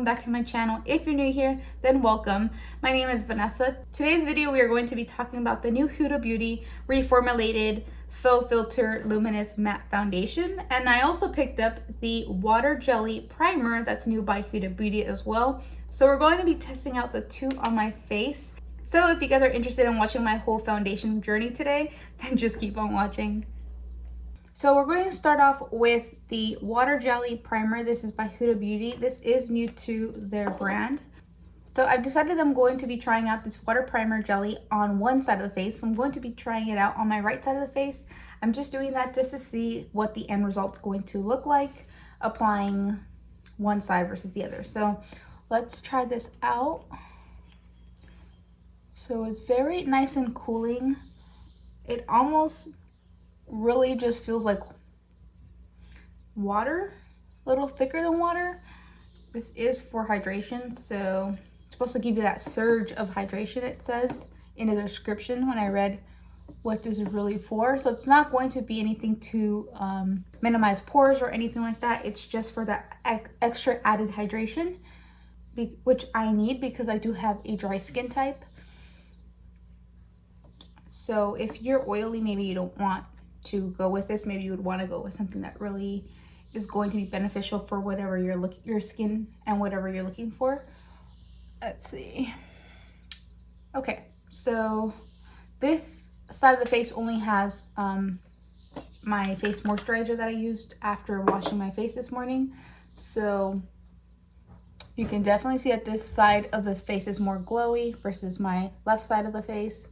welcome back to my channel. If you're new here, then welcome. My name is Vanessa. Today's video we are going to be talking about the new Huda Beauty Reformulated Faux Filter Luminous Matte Foundation, and I also picked up the Water Jelly Primer that's new by Huda Beauty as well. So we're going to be testing out the two on my face. So if you guys are interested in watching my whole foundation journey today, then just keep on watching. So we're going to start off with the Water Jelly Primer. This is by Huda Beauty. This is new to their brand. So I've decided I'm going to be trying out this water primer jelly on one side of the face. So I'm going to be trying it out on my right side of the face. I'm just doing that just to see what the end result's going to look like, applying one side versus the other. So let's try this out. So it's very nice and cooling. It almost really just feels like water, a little thicker than water. This is for hydration, so it's supposed to give you that surge of hydration, it says in the description when I read what this is really for. So it's not going to be anything to minimize pores or anything like that. It's just for that extra added hydration, which I need because I do have a dry skin type. So if you're oily, maybe you don't want to go with this. Maybe you would want to go with something that really is going to be beneficial for whatever your skin and whatever you're looking for. Let's see. Okay, so this side of the face only has my face moisturizer that I used after washing my face this morning. So you can definitely see that this side of the face is more glowy versus my left side of the face.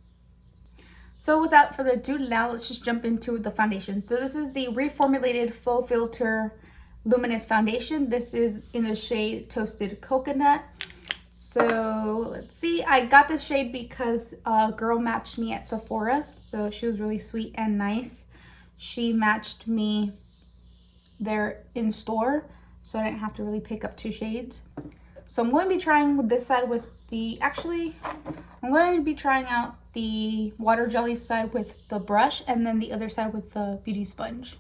So without further ado, now let's just jump into the foundation. So this is the Reformulated Faux Filter Luminous Foundation. This is in the shade Toasted Coconut. So let's see, I got this shade because a girl matched me at Sephora. So she was really sweet and nice. She matched me there in store, so I didn't have to really pick up two shades. So I'm going to be trying this side with I'm going to be trying out the water jelly side with the brush and then the other side with the beauty sponge.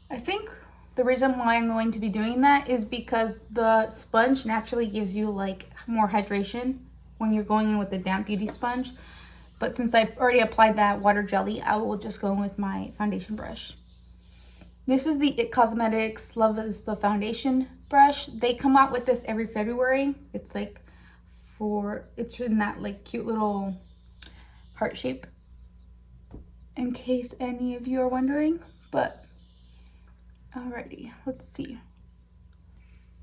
I think the reason why I'm going to be doing that is because the sponge naturally gives you like more hydration when you're going in with the damp beauty sponge. But since I've already applied that water jelly, I will just go in with my foundation brush. This is the It Cosmetics Love Is the Foundation brush. They come out with this every February. It's like it's in that like cute little heart shape, in case any of you are wondering. But alrighty, let's see.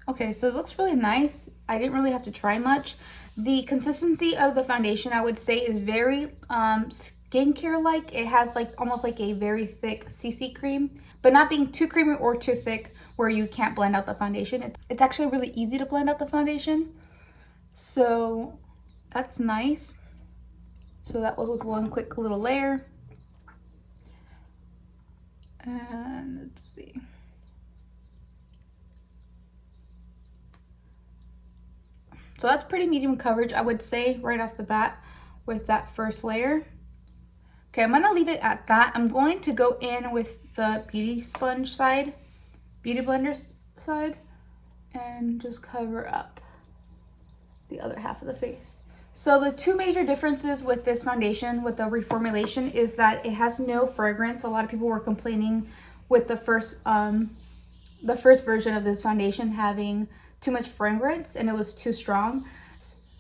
Okay, so it looks really nice. I didn't really have to try much. The consistency of the foundation, I would say, is very skincare like. It has like almost like a very thick CC cream, but not being too creamy or too thick where you can't blend out the foundation. It's actually really easy to blend out the foundation, so that's nice. So that was with one quick little layer. And let's see. So that's pretty medium coverage, I would say, right off the bat with that first layer. Okay, I'm gonna leave it at that. I'm going to go in with the beauty sponge side, beauty blender side, and just cover up the other half of the face. So the two major differences with this foundation, with the reformulation, is that it has no fragrance. A lot of people were complaining with the first version of this foundation having too much fragrance and it was too strong.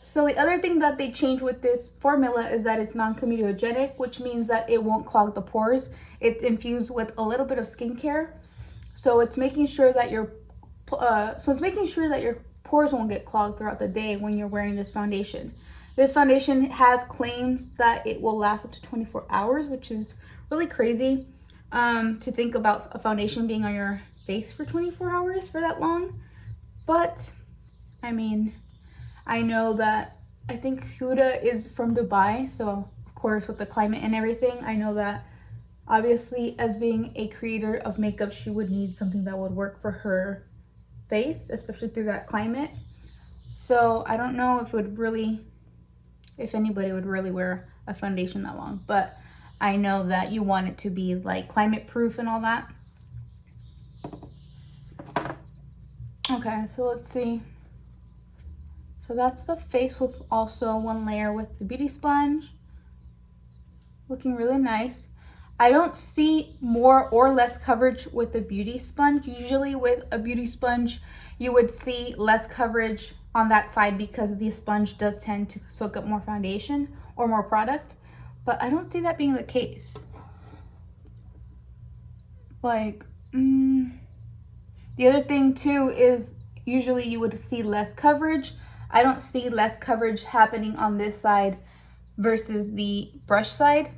So the other thing that they changed with this formula is that it's non-comedogenic, which means that it won't clog the pores. It's infused with a little bit of skincare, so it's making sure that your pores won't get clogged throughout the day when you're wearing this foundation. This foundation has claims that it will last up to 24 hours, which is really crazy to think about a foundation being on your face for 24 hours for that long. But I mean, I know that I think Huda is from Dubai, so of course with the climate and everything, I know that obviously as being a creator of makeup, she would need something that would work for her face, especially through that climate. So I don't know if anybody would really wear a foundation that long, but I know that you want it to be like climate proof and all that. Okay, so let's see. So that's the face with also one layer with the beauty sponge. Looking really nice. I don't see more or less coverage with the beauty sponge. Usually with a beauty sponge, you would see less coverage on that side because the sponge does tend to soak up more foundation or more product, but I don't see that being the case. Like, the other thing too is usually you would see less coverage. I don't see less coverage happening on this side versus the brush side,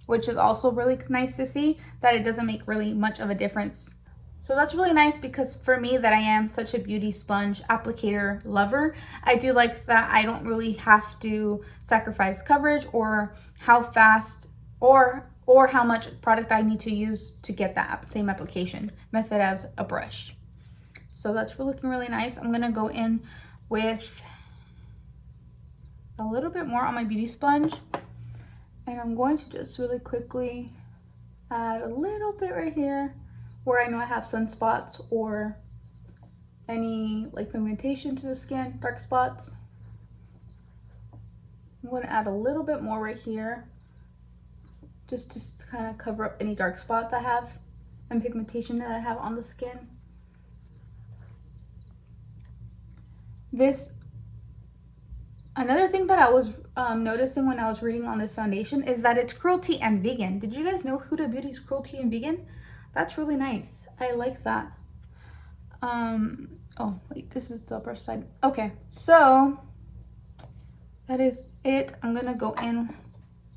which is also really nice to see that it doesn't make really much of a difference. So that's really nice because for me that I am such a beauty sponge applicator lover, I do like that I don't really have to sacrifice coverage or how fast or how much product I need to use to get that same application method as a brush. So that's looking really nice. I'm gonna go in with a little bit more on my beauty sponge, and I'm going to just really quickly add a little bit right here where I know I have sunspots or any like pigmentation to the skin, dark spots. I'm going to add a little bit more right here just to kind of cover up any dark spots I have and pigmentation that I have on the skin. Another thing that I was noticing when I was reading on this foundation is that it's cruelty and vegan. Did you guys know Huda Beauty is cruelty and vegan? That's really nice. I like that. Oh wait, this is the brush side. Okay, so that is it. I'm gonna go in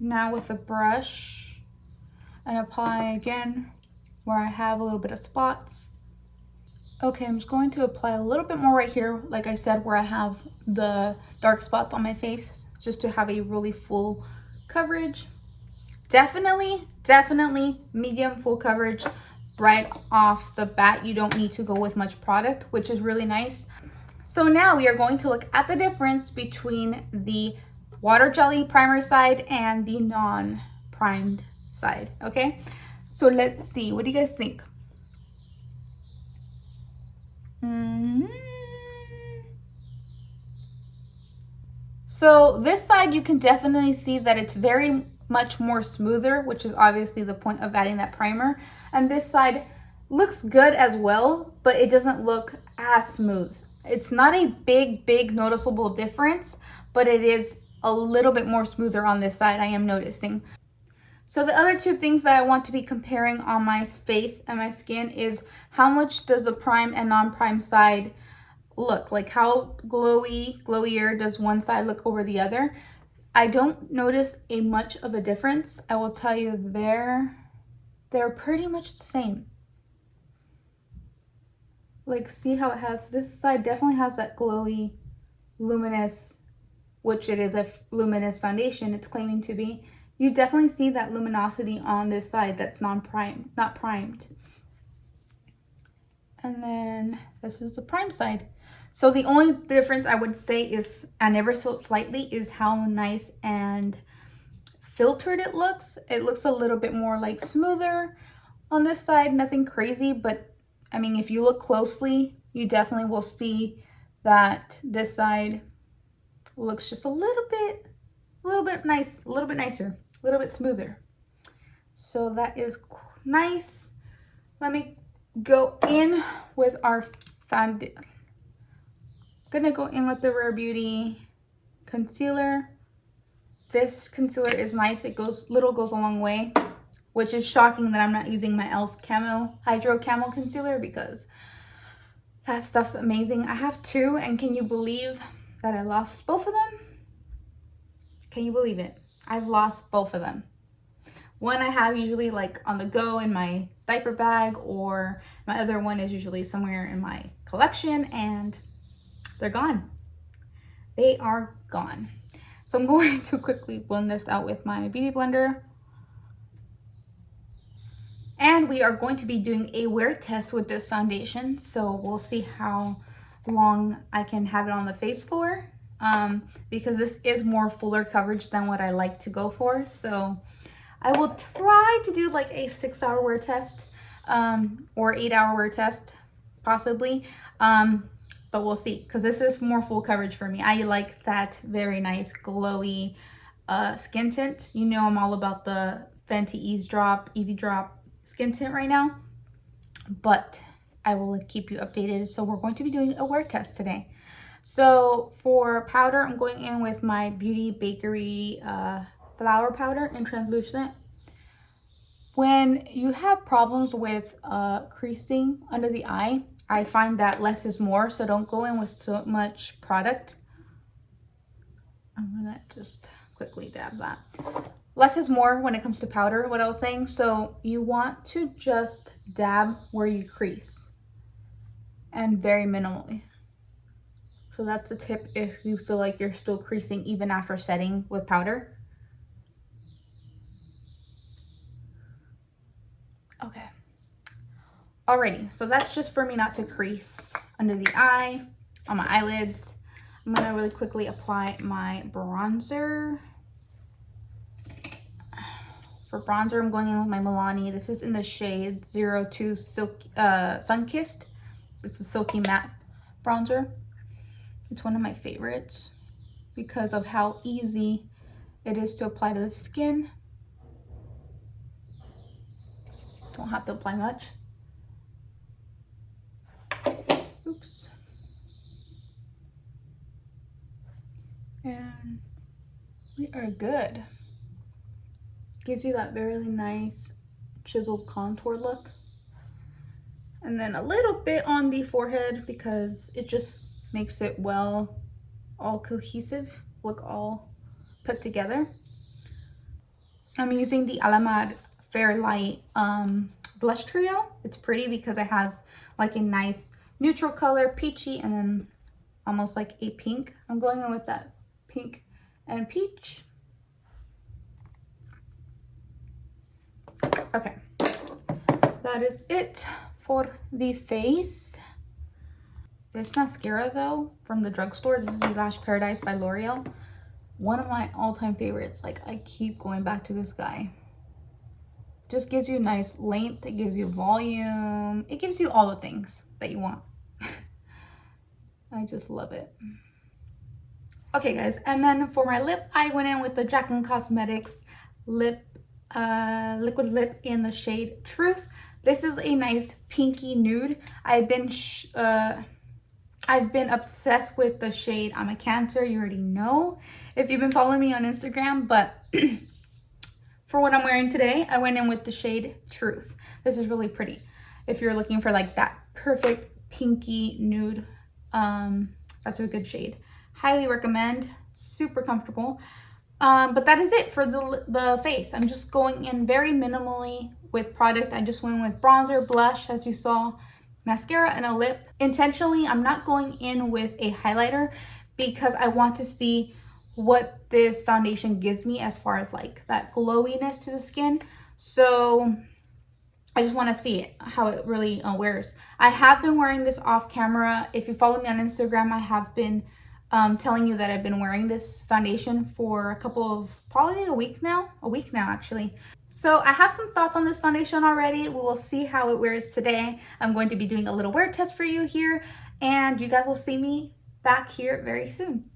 now with a brush and apply again where I have a little bit of spots. Okay, I'm just going to apply a little bit more right here, like I said, where I have the dark spots on my face, just to have a really full coverage. Definitely medium full coverage right off the bat. You don't need to go with much product, which is really nice. So now we are going to look at the difference between the water jelly primer side and the non-primed side, okay? So let's see, what do you guys think? So this side, you can definitely see that it's very much more smoother, which is obviously the point of adding that primer. And this side looks good as well, but it doesn't look as smooth. It's not a big noticeable difference, but it is a little bit more smoother on this side, I am noticing. So the other two things that I want to be comparing on my face and my skin is how much does the prime and non-prime side look? Like how glowier does one side look over the other? I don't notice a much of a difference. I will tell you they're pretty much the same. Like, see how it has, this side definitely has that glowy luminous, which it is a luminous foundation it's claiming to be. You definitely see that luminosity on this side that's not primed. And then this is the prime side. So the only difference I would say is, and ever so slightly, is how nice and filtered it looks. It looks a little bit more like smoother on this side, nothing crazy, but I mean, if you look closely, you definitely will see that this side looks just a little bit nice, a little bit nicer, a little bit smoother. So that is nice. Let me go in with our foundation. Gonna go in with the Rare Beauty concealer. This concealer is nice. It goes a long way, which is shocking that I'm not using my e.l.f. Hydro Camo concealer because that stuff's amazing. I have two, and can you believe that I lost both of them? Can you believe it? I've lost both of them. One I have usually like on the go in my diaper bag, or my other one is usually somewhere in my collection, and they're gone. They are gone. So I'm going to quickly blend this out with my beauty blender. And we are going to be doing a wear test with this foundation. So we'll see how long I can have it on the face for. Because this is more fuller coverage than what I like to go for. So I will try to do like a 6-hour wear test, or 8-hour wear test, possibly. but we'll see, because this is more full coverage for me. I like that very nice glowy skin tint. You know I'm all about the Fenty Easy Drop skin tint right now, but I will keep you updated. So we're going to be doing a wear test today. So for powder, I'm going in with my Beauty Bakery flour powder in translucent. When you have problems with creasing under the eye, I find that less is more, so don't go in with so much product. I'm gonna just quickly dab that. Less is more when it comes to powder, what I was saying. So you want to just dab where you crease, and very minimally. So that's a tip if you feel like you're still creasing even after setting with powder. Okay. Alrighty, so that's just for me not to crease under the eye, on my eyelids. I'm gonna really quickly apply my bronzer. For bronzer, I'm going in with my Milani. This is in the shade 02 Silk, Sunkissed. It's a silky matte bronzer. It's one of my favorites because of how easy it is to apply to the skin. Don't have to apply much. Oops. And we are good. Gives you that very nice chiseled contour look. And then a little bit on the forehead because it just makes it all cohesive, look all put together. I'm using the Alamar Fair Light blush trio. It's pretty because it has like a nice neutral color, peachy, and then almost like a pink. I'm going in with that pink and peach. Okay, that is it for the face. This mascara though, from the drugstore, this is the Lash Paradise by L'Oreal. One of my all-time favorites. Like, I keep going back to this guy. Just gives you nice length, it gives you volume, it gives you all the things that you want. I just love it. Okay guys, and then for my lip, I went in with the Jaclyn Cosmetics lip liquid lip in the shade Truth. This is a nice pinky nude. I've been obsessed with the shade. I'm a Cancer, you already know if you've been following me on Instagram, but for what I'm wearing today, I went in with the shade Truth. This is really pretty. If you're looking for like that perfect pinky nude, that's a good shade. Highly recommend, super comfortable. But that is it for the face. I'm just going in very minimally with product. I just went with bronzer, blush, as you saw, mascara, and a lip. Intentionally, I'm not going in with a highlighter because I want to see what this foundation gives me as far as like that glowiness to the skin. So I just want to see it, how it really wears. I have been wearing this off camera. If you follow me on Instagram, I have been telling you that I've been wearing this foundation for probably a week now actually. So I have some thoughts on this foundation already. We will see how it wears today. I'm going to be doing a little wear test for you here, and you guys will see me back here very soon.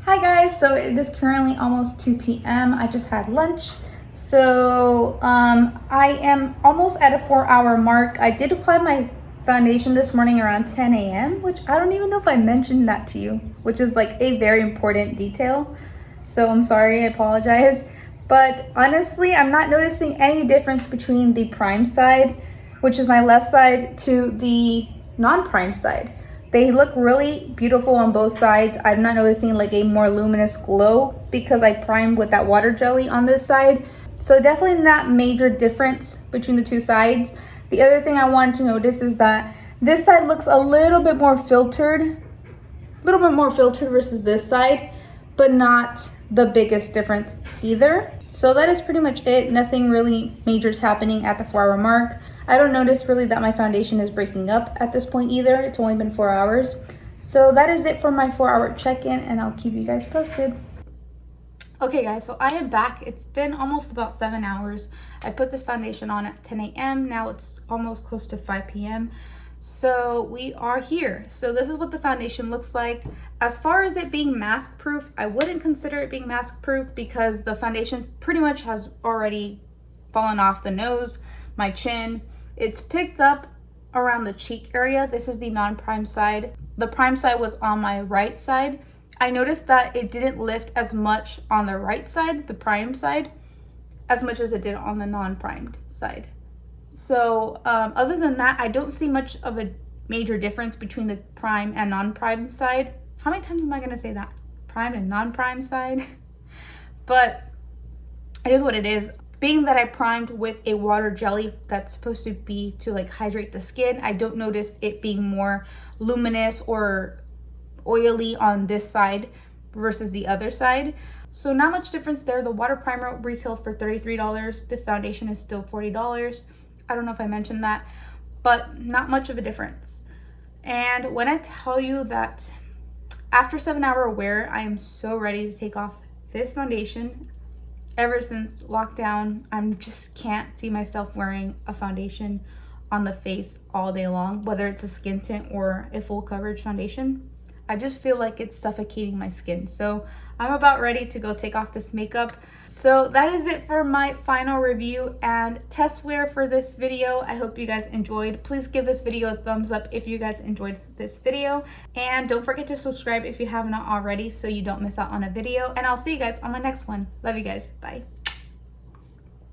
Hi guys, so it is currently almost 2 p.m. I just had lunch. So I am almost at a 4-hour mark. I did apply my foundation this morning around 10 a.m. which I don't even know if I mentioned that to you, which is like a very important detail. So I'm sorry, I apologize. But honestly, I'm not noticing any difference between the prime side, which is my left side, to the non-prime side. They look really beautiful on both sides. I'm not noticing like a more luminous glow because I primed with that water jelly on this side. So definitely not major difference between the two sides. The other thing I wanted to notice is that this side looks a little bit more filtered versus this side, but not the biggest difference either. So that is pretty much it. Nothing really major is happening at the 4-hour mark. I don't notice really that my foundation is breaking up at this point either. It's only been 4 hours. So that is it for my 4-hour check-in, and I'll keep you guys posted. Okay guys, so I am back. It's been almost about 7 hours. I put this foundation on at 10 a.m. Now it's almost close to 5 p.m. So we are here. So this is what the foundation looks like. As far as it being mask proof, I wouldn't consider it being mask proof because the foundation pretty much has already fallen off the nose, my chin. It's picked up around the cheek area. This is the non-prime side. The prime side was on my right side. I noticed that it didn't lift as much on the right side, the prime side, as much as it did on the non-primed side. So other than that, I don't see much of a major difference between the prime and non-prime side. How many times am I going to say that? Prime and non-prime side? But it is what it is. Being that I primed with a water jelly that's supposed to be to like hydrate the skin, I don't notice it being more luminous or oily on this side versus the other side. So not much difference there. The water primer retailed for $33. The foundation is still $40. I don't know if I mentioned that, but not much of a difference. And when I tell you that after 7-hour wear, I am so ready to take off this foundation. Ever since lockdown, I just can't see myself wearing a foundation on the face all day long, whether it's a skin tint or a full coverage foundation. I just feel like it's suffocating my skin. So I'm about ready to go take off this makeup. So that is it for my final review and test wear for this video. I hope you guys enjoyed. Please give this video a thumbs up if you guys enjoyed this video. And don't forget to subscribe if you have not already so you don't miss out on a video. And I'll see you guys on my next one. Love you guys. Bye.